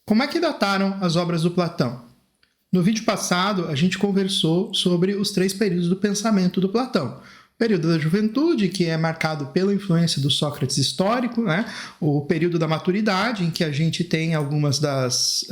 Como é que dataram as obras do Platão? No vídeo passado, a gente conversou sobre os 3 períodos do pensamento do Platão. O período da juventude, que é marcado pela influência do Sócrates histórico, né? O período da maturidade, em que a gente tem algumas das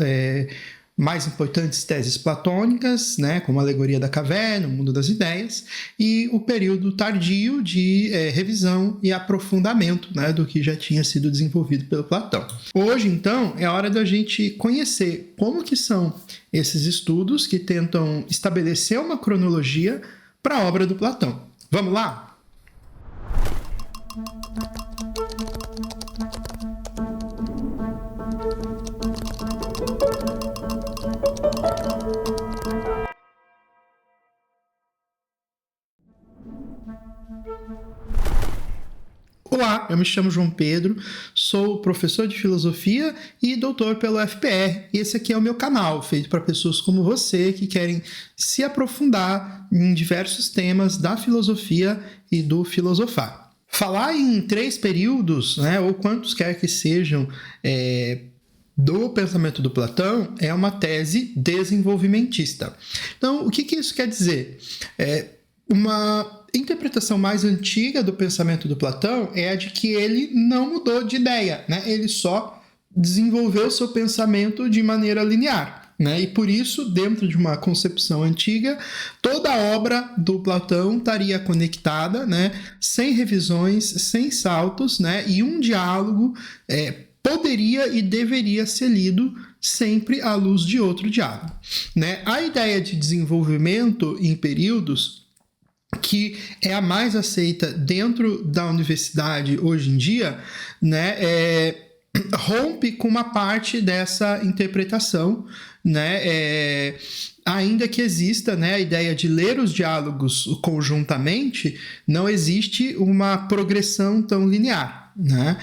mais importantes teses platônicas, né? Como a alegoria da caverna, o mundo das ideias, e o período tardio de revisão e aprofundamento, né? Do que já tinha sido desenvolvido pelo Platão. Hoje, então, é hora da gente conhecer como que são esses estudos que tentam estabelecer uma cronologia para a obra do Platão. Vamos lá? Olá, eu me chamo João Pedro, sou professor de filosofia e doutor pelo FPR. E esse aqui é o meu canal, feito para pessoas como você que querem se aprofundar em diversos temas da filosofia e do filosofar. Falar em 3 períodos, né, ou quantos quer que sejam, do pensamento do Platão é uma tese desenvolvimentista. Então, o que isso quer dizer? Uma interpretação mais antiga do pensamento do Platão é a de que ele não mudou de ideia, né? Ele só desenvolveu seu pensamento de maneira linear, né? E por isso, dentro de uma concepção antiga, toda a obra do Platão estaria conectada, né? Sem revisões, sem saltos, né? E um diálogo poderia e deveria ser lido sempre à luz de outro diálogo, né? A ideia de desenvolvimento em períodos, que é a mais aceita dentro da universidade hoje em dia, né, rompe com uma parte dessa interpretação, né, ainda que exista, né, a ideia de ler os diálogos conjuntamente, não existe uma progressão tão linear, né?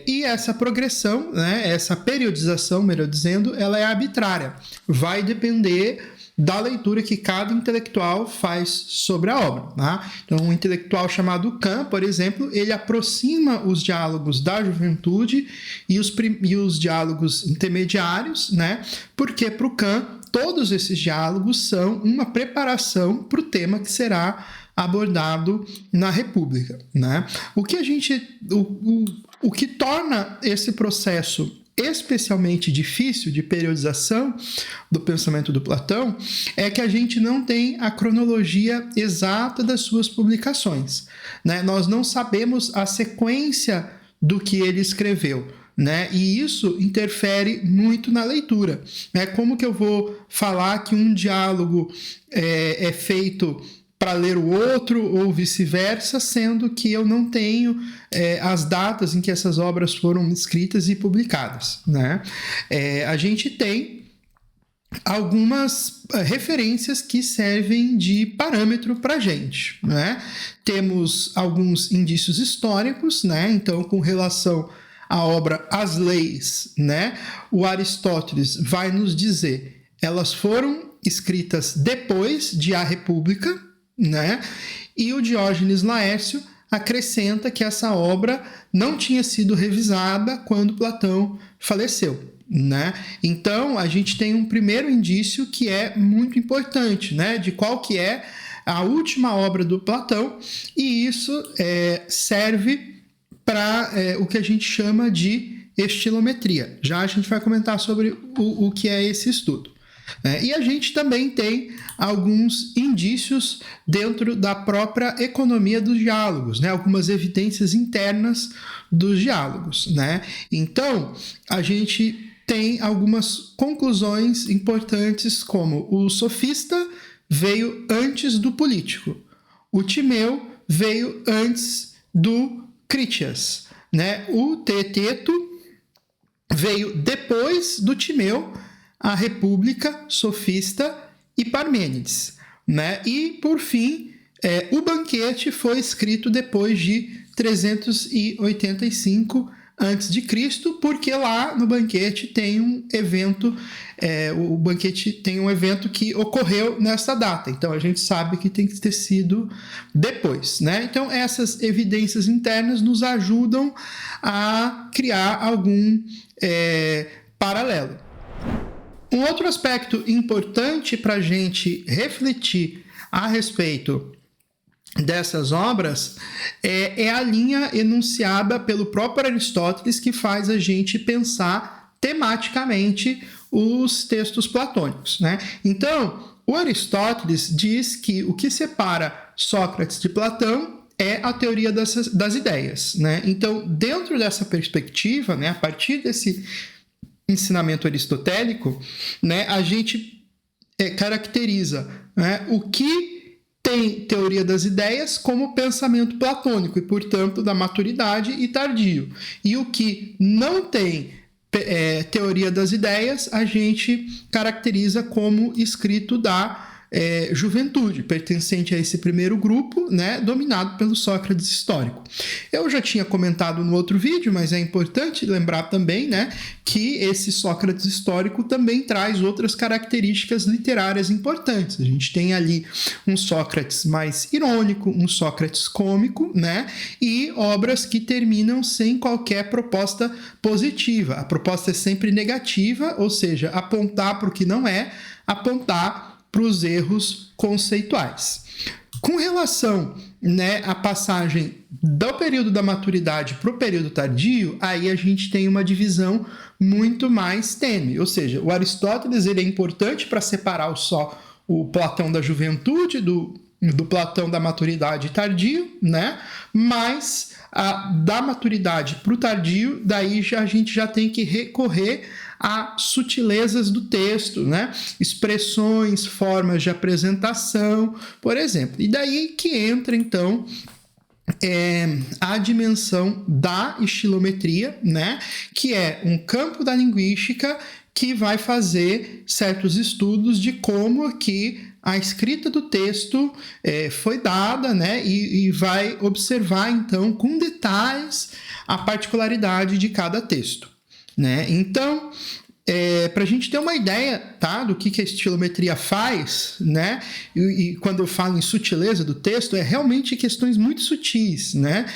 E essa progressão, né, essa periodização, melhor dizendo, ela é arbitrária, vai depender da leitura que cada intelectual faz sobre a obra, tá? Então, um intelectual chamado Kant, por exemplo, ele aproxima os diálogos da juventude e os diálogos intermediários, né? Porque para o Kant, todos esses diálogos são uma preparação para o tema que será abordado na República, né? O que torna esse processo especialmente difícil de periodização do pensamento do Platão é que a gente não tem a cronologia exata das suas publicações, né? Nós não sabemos a sequência do que ele escreveu, né? E isso interfere muito na leitura, né? Como que eu vou falar que um diálogo é feito para ler o outro ou vice-versa, sendo que eu não tenho as datas em que essas obras foram escritas e publicadas, né? A gente tem algumas referências que servem de parâmetro para a gente, né? Temos alguns indícios históricos, né? Então, com relação à obra As Leis, né? O Aristóteles vai nos dizer, elas foram escritas depois de A República, né? E o Diógenes Laércio acrescenta que essa obra não tinha sido revisada quando Platão faleceu, né? Então, a gente tem um primeiro indício que é muito importante, né? De qual que é a última obra do Platão, e isso serve para o que a gente chama de estilometria. Já a gente vai comentar sobre o que é esse estudo. E a gente também tem alguns indícios dentro da própria economia dos diálogos, né? Algumas evidências internas dos diálogos, né? Então, a gente tem algumas conclusões importantes, como o sofista veio antes do político, o Timeu veio antes do Critias, né? O Teeteto veio depois do Timeu, a República, Sofista e Parmênides, né? E, por fim, o Banquete foi escrito depois de 385 a.C., porque lá no Banquete tem um evento, o Banquete tem um evento que ocorreu nessa data, então a gente sabe que tem que ter sido depois, né? Então, essas evidências internas nos ajudam a criar algum paralelo. Um outro aspecto importante para a gente refletir a respeito dessas obras é a linha enunciada pelo próprio Aristóteles, que faz a gente pensar tematicamente os textos platônicos, né? Então, o Aristóteles diz que o que separa Sócrates de Platão é a teoria das ideias, né? Então, dentro dessa perspectiva, né, a partir desse ensinamento aristotélico, né, a gente caracteriza, né, o que tem teoria das ideias como pensamento platônico e, portanto, da maturidade e tardio. E o que não tem teoria das ideias, a gente caracteriza como escrito da juventude, pertencente a esse primeiro grupo, né, dominado pelo Sócrates histórico. Eu já tinha comentado no outro vídeo, mas é importante lembrar também, né, que esse Sócrates histórico também traz outras características literárias importantes. A gente tem ali um Sócrates mais irônico, um Sócrates cômico, né, e obras que terminam sem qualquer proposta positiva. A proposta é sempre negativa, ou seja, apontar para o que não é, apontar para os erros conceituais. Com relação, né, à passagem do período da maturidade para o período tardio, aí a gente tem uma divisão muito mais tênue, ou seja, o Aristóteles ele é importante para separar só o Platão da juventude do Platão da maturidade tardio, né? Mas da maturidade para o tardio, daí a gente já tem que recorrer a sutilezas do texto, né? Expressões, formas de apresentação, por exemplo. E daí que entra, então, a dimensão da estilometria, né? Que é um campo da linguística que vai fazer certos estudos de como que a escrita do texto foi dada, né? E vai observar, então, com detalhes, a particularidade de cada texto, né? Então, para a gente ter uma ideia, tá, do que a estilometria faz, né? E quando eu falo em sutileza do texto, é realmente questões muito sutis, né?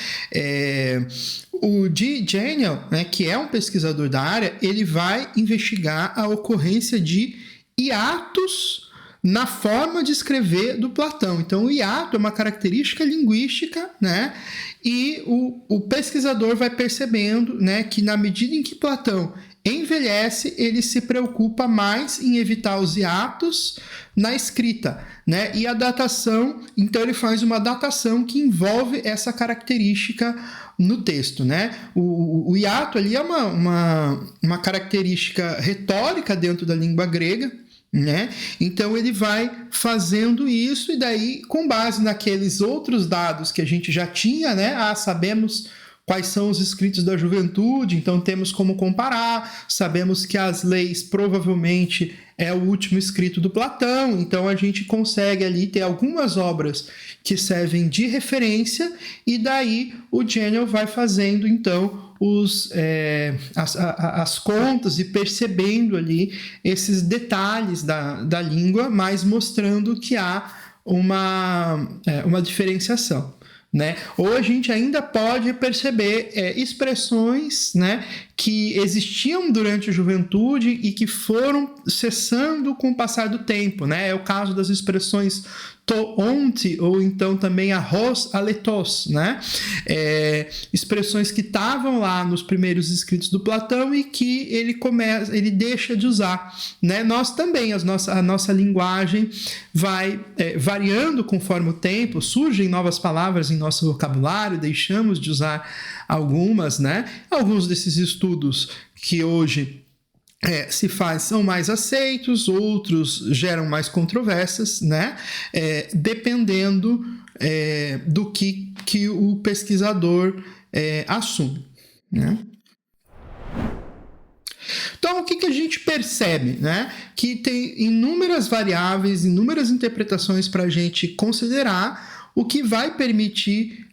O G. Jenial, né, que é um pesquisador da área, ele vai investigar a ocorrência de hiatos na forma de escrever do Platão. Então, o hiato é uma característica linguística, né? E o pesquisador vai percebendo, né, que na medida em que Platão envelhece, ele se preocupa mais em evitar os hiatos na escrita, né? E a datação, então ele faz uma datação que envolve essa característica no texto, né? O hiato ali é uma característica retórica dentro da língua grega, né? Então ele vai fazendo isso e daí, com base naqueles outros dados que a gente já tinha, né? Sabemos quais são os escritos da juventude, então temos como comparar, sabemos que as leis provavelmente é o último escrito do Platão, então a gente consegue ali ter algumas obras que servem de referência e daí o Jenial vai fazendo então as contas e percebendo ali esses detalhes da língua, mas mostrando que há uma diferenciação, né? Ou a gente ainda pode perceber expressões, né, que existiam durante a juventude e que foram cessando com o passar do tempo, né? É o caso das expressões to onti, ou então também arroz aletos, né? Expressões que estavam lá nos primeiros escritos do Platão e que ele deixa de usar, né? Nós também, a nossa linguagem vai variando conforme o tempo, surgem novas palavras em nosso vocabulário, deixamos de usar algumas, né? Alguns desses estudos que hoje se faz são mais aceitos, outros geram mais controvérsias, né? Dependendo do que o pesquisador assume, né? Então, o que a gente percebe, né? Que tem inúmeras variáveis, inúmeras interpretações para a gente considerar, o que vai permitir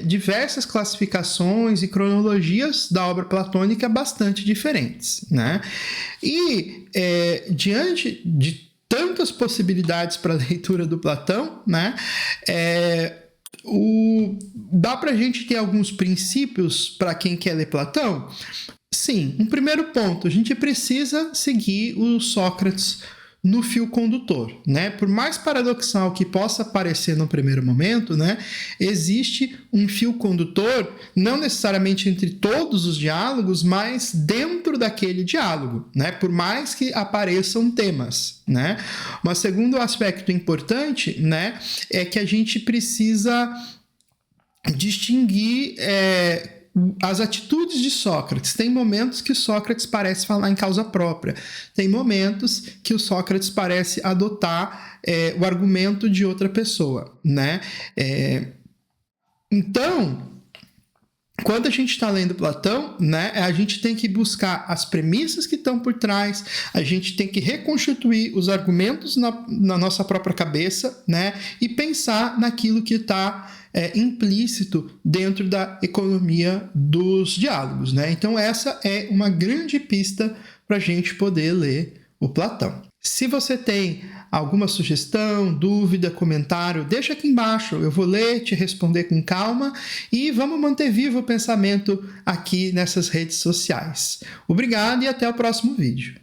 diversas classificações e cronologias da obra platônica bastante diferentes, né? E diante de tantas possibilidades para a leitura do Platão, né? Dá para a gente ter alguns princípios para quem quer ler Platão? Sim, um primeiro ponto, a gente precisa seguir o Sócrates no fio condutor, né? Por mais paradoxal que possa parecer no primeiro momento, né? Existe um fio condutor, não necessariamente entre todos os diálogos, mas dentro daquele diálogo, né? Por mais que apareçam temas, né? Um segundo aspecto importante, né? É que a gente precisa distinguir as atitudes de Sócrates. Tem momentos que o Sócrates parece falar em causa própria. Tem momentos que o Sócrates parece adotar o argumento de outra pessoa, né? Então, quando a gente está lendo Platão, né, a gente tem que buscar as premissas que estão por trás, a gente tem que reconstituir os argumentos na nossa própria cabeça, né, e pensar naquilo que está implícito dentro da economia dos diálogos, né? Então essa é uma grande pista para a gente poder ler o Platão. Se você tem alguma sugestão, dúvida, comentário, deixa aqui embaixo. Eu vou ler, te responder com calma e vamos manter vivo o pensamento aqui nessas redes sociais. Obrigado e até o próximo vídeo.